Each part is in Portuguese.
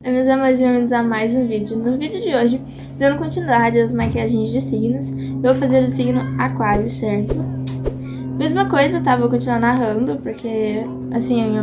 Meus amores, bem-vindos a mais um vídeo. No vídeo de hoje, dando continuidade às maquiagens de signos, eu vou fazer o signo Aquário, certo? Mesma coisa, tá? Vou continuar narrando, porque, assim,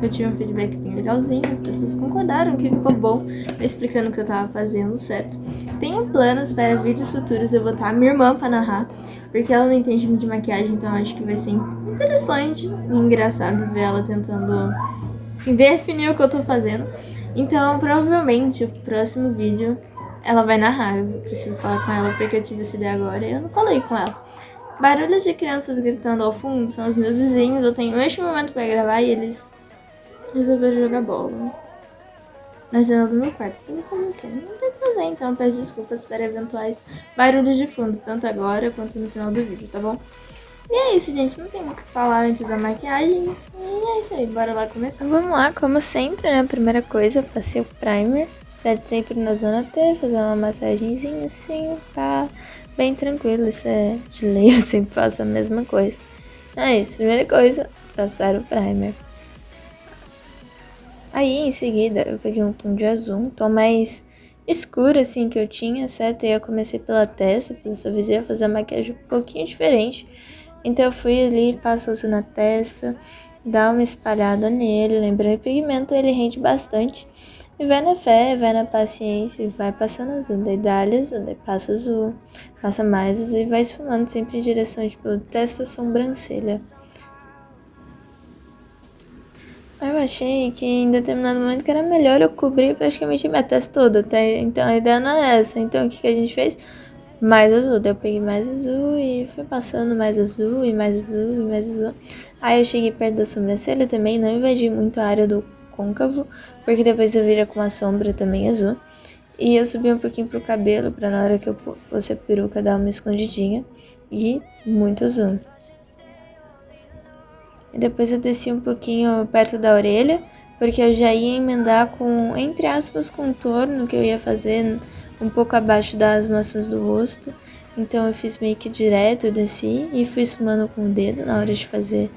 eu tive um feedback bem legalzinho, as pessoas concordaram que ficou bom, explicando o que eu tava fazendo, certo? Tenho planos para vídeos futuros, eu vou botar minha irmã pra narrar, porque ela não entende muito de maquiagem, então acho que vai ser interessante e engraçado ver ela tentando, assim, definir o que eu tô fazendo. Então, provavelmente, o próximo vídeo ela vai narrar. Eu preciso falar com ela porque eu tive essa ideia agora e eu não falei com ela. Barulhos de crianças gritando ao fundo são os meus vizinhos. Eu tenho este momento pra gravar e eles resolveram jogar bola na janela do meu quarto. Então eu falei, ok, não tem o que fazer, então peço desculpas para eventuais barulhos de fundo, tanto agora quanto no final do vídeo, tá bom? E é isso, gente. Não tem muito o que falar antes da maquiagem. E é isso aí, bora lá começar. Vamos lá, como sempre, né? Primeira coisa, passei o primer. Certo? Sempre na zona T, fazer uma massagenzinha assim, pá. Bem tranquilo, isso é de lei, eu sempre faço a mesma coisa. É isso, primeira coisa, passar o primer. Aí, em seguida, eu peguei um tom de azul, um tom mais escuro, assim, que eu tinha, certo? E eu comecei pela testa, dessa vez eu ia fazer a maquiagem um pouquinho diferente. Então eu fui ali, passo azul na testa, dá uma espalhada nele, lembrando que o pigmento ele rende bastante. E vai na fé, vai na paciência, e vai passando azul, daí dá-lhe azul, daí passa azul, passa mais azul e vai esfumando sempre em direção, tipo, testa sobrancelha. Aí eu achei que em determinado momento que era melhor eu cobrir praticamente minha testa toda, tá? Então a ideia não era essa. Então o que a gente fez? Mais azul. Daí eu peguei mais azul e fui passando mais azul e mais azul e mais azul. Aí eu cheguei perto da sobrancelha também, não invadi muito a área do côncavo, porque depois eu vira com uma sombra também azul. E eu subi um pouquinho pro cabelo, pra na hora que eu fosse a peruca dar uma escondidinha. E muito azul. E depois eu desci um pouquinho perto da orelha, porque eu já ia emendar com, entre aspas, contorno que eu ia fazer um pouco abaixo das maçãs do rosto. Então eu fiz meio que direto, eu desci e fui esfumando com o dedo na hora de fazer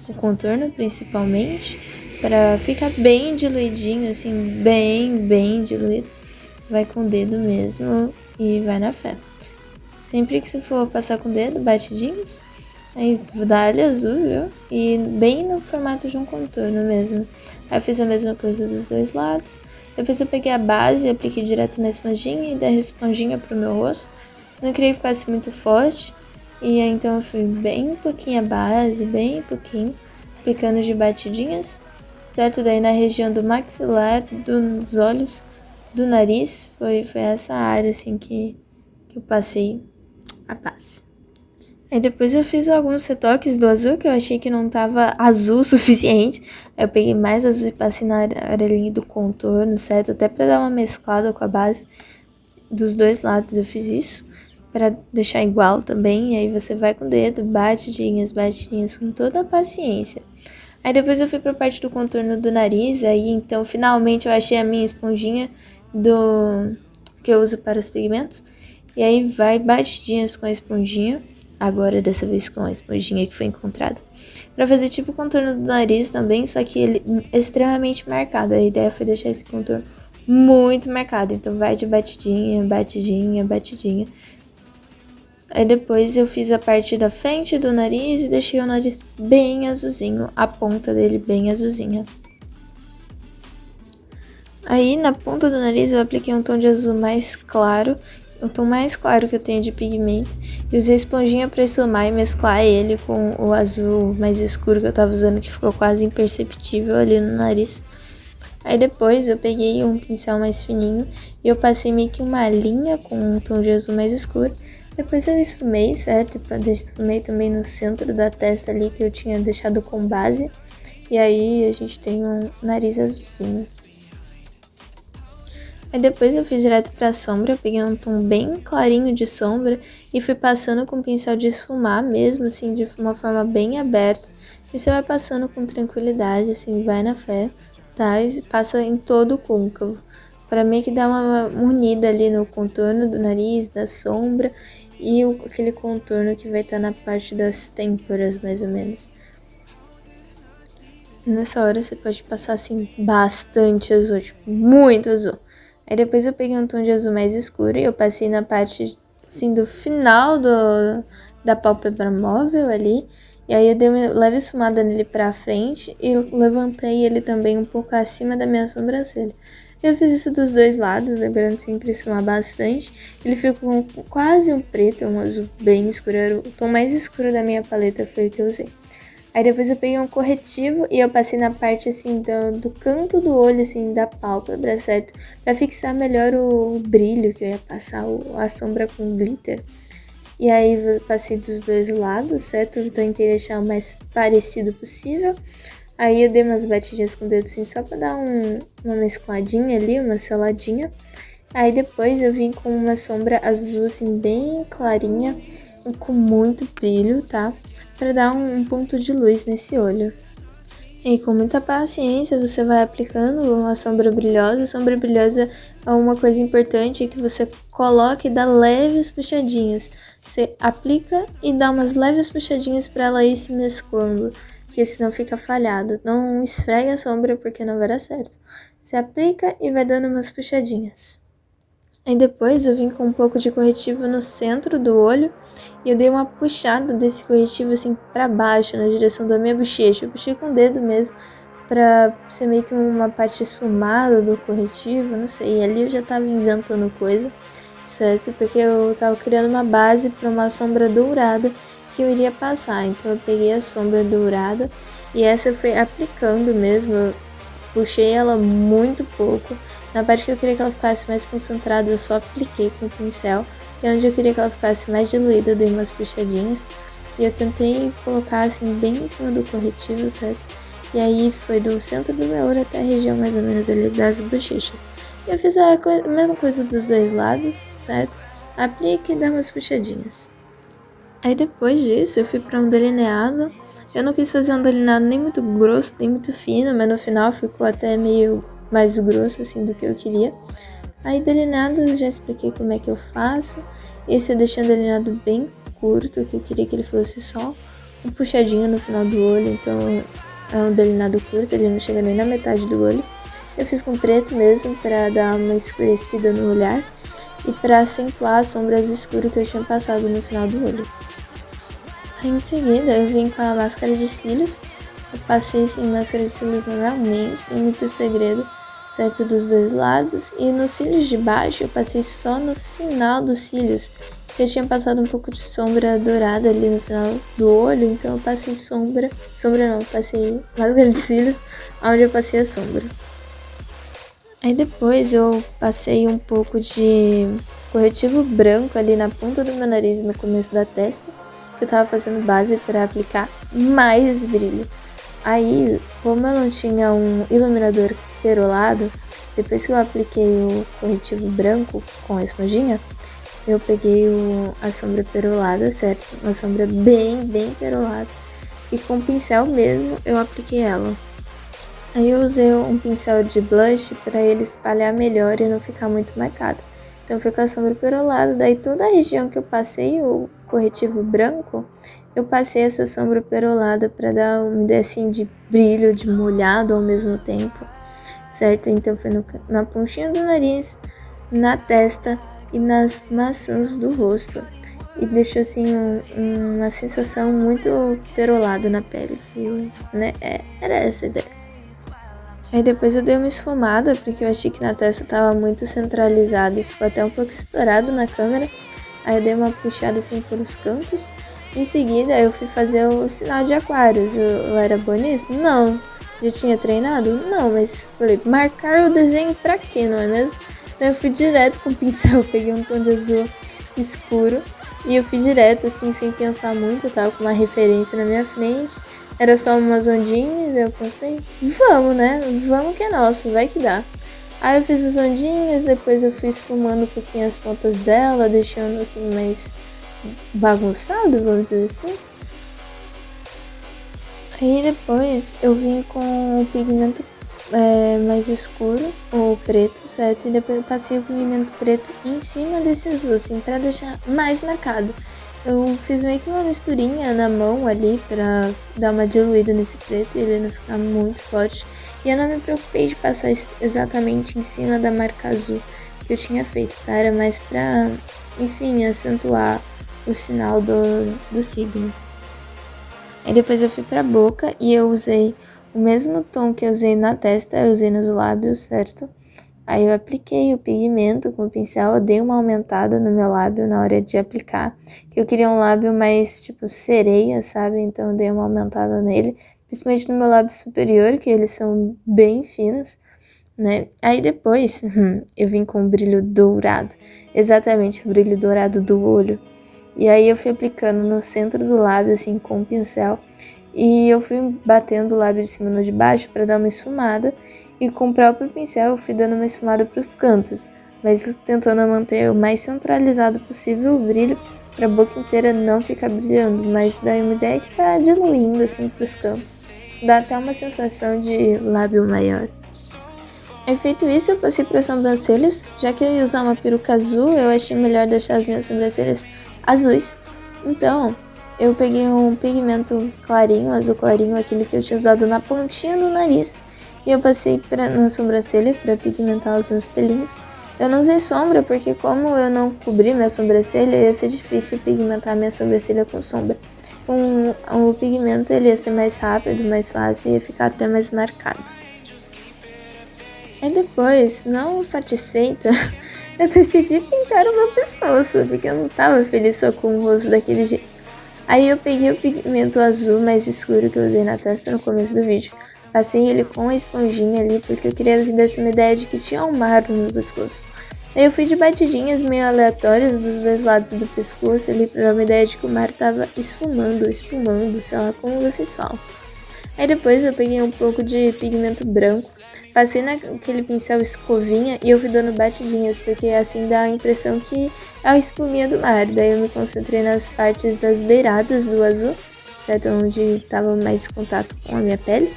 o contorno, principalmente, para ficar bem diluidinho, assim, bem diluído. Vai com o dedo mesmo e vai na fé. Sempre que você for passar com o dedo, batidinhos, aí dá-lhe azul, viu? E bem no formato de um contorno mesmo. Aí eu fiz a mesma coisa dos dois lados. Depois eu peguei a base e apliquei direto na esponjinha e dei a esponjinha pro meu rosto. Não queria que ficasse muito forte. E aí então eu fui bem pouquinho a base, bem pouquinho, aplicando de batidinhas. Certo? Daí na região do maxilar, dos olhos, do nariz, foi essa área assim que eu passei a base. Aí depois eu fiz alguns retoques do azul, que eu achei que não tava azul o suficiente. Aí eu peguei mais azul e passei na área ali do contorno, certo? Até pra dar uma mesclada com a base dos dois lados eu fiz isso. Pra deixar igual também. E aí você vai com o dedo, batidinhas com toda a paciência. Aí depois eu fui pra parte do contorno do nariz. Aí então finalmente eu achei a minha esponjinha do que eu uso para os pigmentos. E aí vai batidinhas com a esponjinha. Agora dessa vez com a esponjinha que foi encontrada. Pra fazer tipo o contorno do nariz também, só que ele é extremamente marcado. A ideia foi deixar esse contorno muito marcado. Então vai de batidinha. Aí depois eu fiz a parte da frente do nariz e deixei o nariz bem azulzinho. A ponta dele bem azulzinha. Aí na ponta do nariz eu apliquei um tom de azul mais claro, o tom mais claro que eu tenho de pigmento, e usei a esponjinha para esfumar e mesclar ele com o azul mais escuro que eu tava usando, que ficou quase imperceptível ali no nariz. Aí depois eu peguei um pincel mais fininho e eu passei meio que uma linha com um tom de azul mais escuro. Depois eu esfumei, certo? Esfumei também no centro da testa ali que eu tinha deixado com base. E aí a gente tem um nariz azulzinho. Aí depois eu fui direto pra sombra, peguei um tom bem clarinho de sombra e fui passando com o pincel de esfumar mesmo, assim, de uma forma bem aberta. E você vai passando com tranquilidade, assim, vai na fé, tá? E passa em todo o côncavo. Pra mim que dá uma unida ali no contorno do nariz, da sombra e aquele contorno que vai estar na parte das têmporas, mais ou menos. Nessa hora você pode passar, assim, bastante azul, tipo, muito azul. Aí depois eu peguei um tom de azul mais escuro e eu passei na parte, assim, do final da pálpebra móvel ali. E aí eu dei uma leve esfumada nele pra frente e levantei ele também um pouco acima da minha sobrancelha. Eu fiz isso dos dois lados, lembrando sempre esfumar bastante. Ele ficou com quase um preto, um azul bem escuro. Era o tom mais escuro da minha paleta, foi o que eu usei. Aí depois eu peguei um corretivo e eu passei na parte, assim, do canto do olho, assim, da pálpebra, certo? Pra fixar melhor o brilho que eu ia passar, a sombra com glitter. E aí eu passei dos dois lados, certo? Eu tentei deixar o mais parecido possível. Aí eu dei umas batidinhas com o dedo, assim, só pra dar uma mescladinha ali, uma seladinha. Aí depois eu vim com uma sombra azul, assim, bem clarinha e com muito brilho, tá? Para dar um ponto de luz nesse olho. E com muita paciência você vai aplicando uma sombra brilhosa. A sombra brilhosa é uma coisa importante que você coloca e dá leves puxadinhas. Você aplica e dá umas leves puxadinhas para ela ir se mesclando, porque senão fica falhado. Não esfrega a sombra porque não vai dar certo. Você aplica e vai dando umas puxadinhas. Aí depois eu vim com um pouco de corretivo no centro do olho e eu dei uma puxada desse corretivo assim pra baixo, na direção da minha bochecha. Eu puxei com o dedo mesmo pra ser meio que uma parte esfumada do corretivo, não sei. E ali eu já tava inventando coisa, certo? Porque eu tava criando uma base pra uma sombra dourada que eu iria passar. Então eu peguei a sombra dourada e essa eu fui aplicando mesmo. Eu puxei ela muito pouco. Na parte que eu queria que ela ficasse mais concentrada, eu só apliquei com o pincel. E onde eu queria que ela ficasse mais diluída, eu dei umas puxadinhas. E eu tentei colocar assim bem em cima do corretivo, certo? E aí foi do centro do meu olho até a região mais ou menos ali das bochechas. E eu fiz a mesma coisa dos dois lados, certo? Aplique e dá umas puxadinhas. Aí depois disso eu fui para um delineado. Eu não quis fazer um delineado nem muito grosso, nem muito fino, mas no final ficou até meio mais grosso assim do que eu queria. Aí delineado eu já expliquei como é que eu faço. Esse eu deixei um delineado bem curto, que eu queria que ele fosse só um puxadinho no final do olho, então é um delineado curto, ele não chega nem na metade do olho. Eu fiz com preto mesmo para dar uma escurecida no olhar e para acentuar a sombra azul escuro que eu tinha passado no final do olho. Aí em seguida eu vim com a máscara de cílios. Eu passei sem máscara de cílios normalmente, sem muito segredo, certo, dos dois lados. E nos cílios de baixo eu passei só no final dos cílios, que eu tinha passado um pouco de sombra dourada ali no final do olho, então eu passei passei máscara de cílios onde eu passei a sombra. Aí depois eu passei um pouco de corretivo branco ali na ponta do meu nariz e no começo da testa, que eu tava fazendo base para aplicar mais brilho. Aí, como eu não tinha um iluminador perolado, depois que eu apliquei o corretivo branco com a esponjinha, eu peguei a sombra perolada, certo? Uma sombra bem perolada. E com o pincel mesmo eu apliquei ela. Aí eu usei um pincel de blush para ele espalhar melhor e não ficar muito marcado. Então foi com a sombra perolada, daí toda a região que eu passei o corretivo branco, eu passei essa sombra perolada para dar uma ideia assim de brilho, de molhado ao mesmo tempo, certo? Então foi na pontinha do nariz, na testa e nas maçãs do rosto. E deixou assim uma sensação muito perolada na pele, que, né, era essa a ideia. Aí depois eu dei uma esfumada, porque eu achei que na testa tava muito centralizado e ficou até um pouco estourado na câmera. Aí eu dei uma puxada assim pelos cantos. Em seguida eu fui fazer o sinal de aquários. Eu era boa nisso? Não. Já tinha treinado? Não, mas falei, marcar o desenho pra quê, não é mesmo? Então eu fui direto com o pincel, peguei um tom de azul escuro. E eu fui direto, assim, sem pensar muito, eu tava com uma referência na minha frente. Era só umas ondinhas, eu pensei, vamos, né? Vamos que é nosso, vai que dá. Aí eu fiz as ondinhas, depois eu fui esfumando um pouquinho as pontas dela, deixando assim mais bagunçado, vamos dizer assim. Aí depois eu vim com o pigmento mais escuro, ou preto, certo? E depois eu passei o pigmento preto em cima desse azul, assim, pra deixar mais marcado. Eu fiz meio que uma misturinha na mão ali pra dar uma diluída nesse preto e ele não ficar muito forte. E eu não me preocupei de passar exatamente em cima da marca azul que eu tinha feito, tá? Era mais pra, enfim, acentuar o sinal do signo. Aí depois eu fui pra boca e eu usei o mesmo tom que eu usei na testa, eu usei nos lábios, certo? Aí eu apliquei o pigmento com o pincel, eu dei uma aumentada no meu lábio na hora de aplicar, que eu queria um lábio mais tipo sereia, sabe? Então eu dei uma aumentada nele, principalmente no meu lábio superior, que eles são bem finos, né? Aí depois eu vim com o brilho dourado, exatamente o brilho dourado do olho. E aí eu fui aplicando no centro do lábio, assim, com o pincel. E eu fui batendo o lábio de cima no de baixo para dar uma esfumada. E com o próprio pincel eu fui dando uma esfumada para os cantos, mas tentando manter o mais centralizado possível o brilho para a boca inteira não ficar brilhando. Mas dá uma ideia que tá diluindo assim para os cantos. Dá até uma sensação de lábio maior. Aí feito isso, eu passei para as sobrancelhas. Já que eu ia usar uma peruca azul, eu achei melhor deixar as minhas sobrancelhas azuis. Então, eu peguei um pigmento clarinho, azul clarinho, aquele que eu tinha usado na pontinha do nariz. E eu passei na sobrancelha para pigmentar os meus pelinhos. Eu não usei sombra, porque como eu não cobri minha sobrancelha, ia ser difícil pigmentar minha sobrancelha com sombra. Com o pigmento, ele ia ser mais rápido, mais fácil, e ia ficar até mais marcado. Aí depois, não satisfeita, eu decidi pintar o meu pescoço, porque eu não tava feliz só com o rosto daquele jeito. Aí eu peguei o pigmento azul mais escuro que eu usei na testa no começo do vídeo. Passei ele com a esponjinha ali, porque eu queria que desse uma ideia de que tinha um mar no meu pescoço. Aí eu fui de batidinhas meio aleatórias dos dois lados do pescoço ali, pra dar uma ideia de que o mar tava esfumando, espumando, sei lá como vocês falam. Aí depois eu peguei um pouco de pigmento branco, passei naquele pincel escovinha e eu fui dando batidinhas, porque assim dá a impressão que é a espuminha do mar. Daí eu me concentrei nas partes das beiradas do azul, certo? Onde estava mais contato com a minha pele.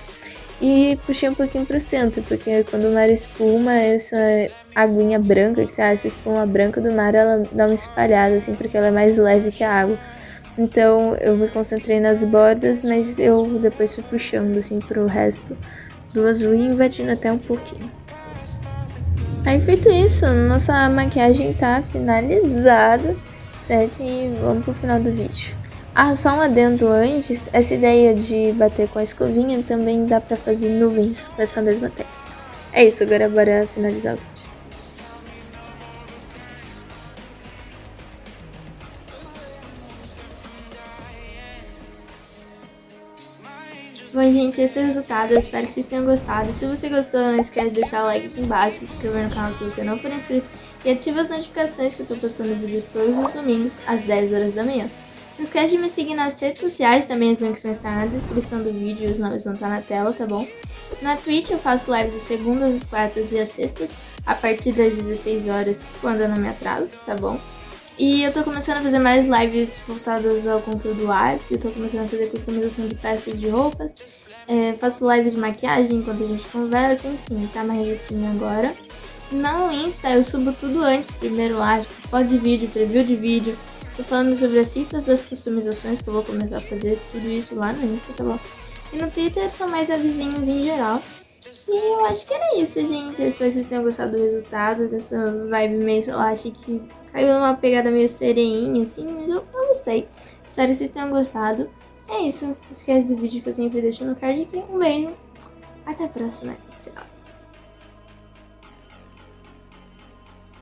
E puxei um pouquinho pro centro, porque quando o mar espuma, essa aguinha branca, essa espuma branca do mar, ela dá uma espalhada, assim, porque ela é mais leve que a água. Então eu me concentrei nas bordas, mas eu depois fui puxando assim pro resto do azul e invadindo até um pouquinho. Aí feito isso, nossa maquiagem tá finalizada, certo? E vamos pro final do vídeo. Ah, só um adendo antes, essa ideia de bater com a escovinha também dá pra fazer nuvens com essa mesma técnica. É isso, agora bora finalizar o vídeo. Bom, gente, esse é o resultado. Eu espero que vocês tenham gostado. Se você gostou, não esquece de deixar o like aqui embaixo, se inscrever no canal se você não for inscrito e ativa as notificações que eu tô postando vídeos todos os domingos, às 10 horas da manhã. Não esquece de me seguir nas redes sociais, também os links vão estar na descrição do vídeo e os nomes vão estar na tela, tá bom? Na Twitch eu faço lives às segundas, às quartas e às sextas, a partir das 16 horas, quando eu não me atraso, tá bom? E eu tô começando a fazer mais lives voltadas ao conteúdo artes, eu tô começando a fazer customização de peças de roupas, faço lives de maquiagem enquanto a gente conversa, enfim, tá mais assim agora. No Insta eu subo tudo antes, primeiro lá, tipo, pode vídeo, preview de vídeo, tô falando sobre as cifras das customizações que eu vou começar a fazer, tudo isso lá no Insta, tá bom? E no Twitter são mais avisinhos em geral. E eu acho que era isso, gente. Eu espero que vocês tenham gostado do resultado dessa vibe meio, sei lá, achei que caiu numa pegada meio sereinha, assim, mas eu gostei. Espero que vocês tenham gostado. É isso. Não esquece do vídeo que eu sempre deixo no card aqui. Um beijo. Até a próxima. Tchau.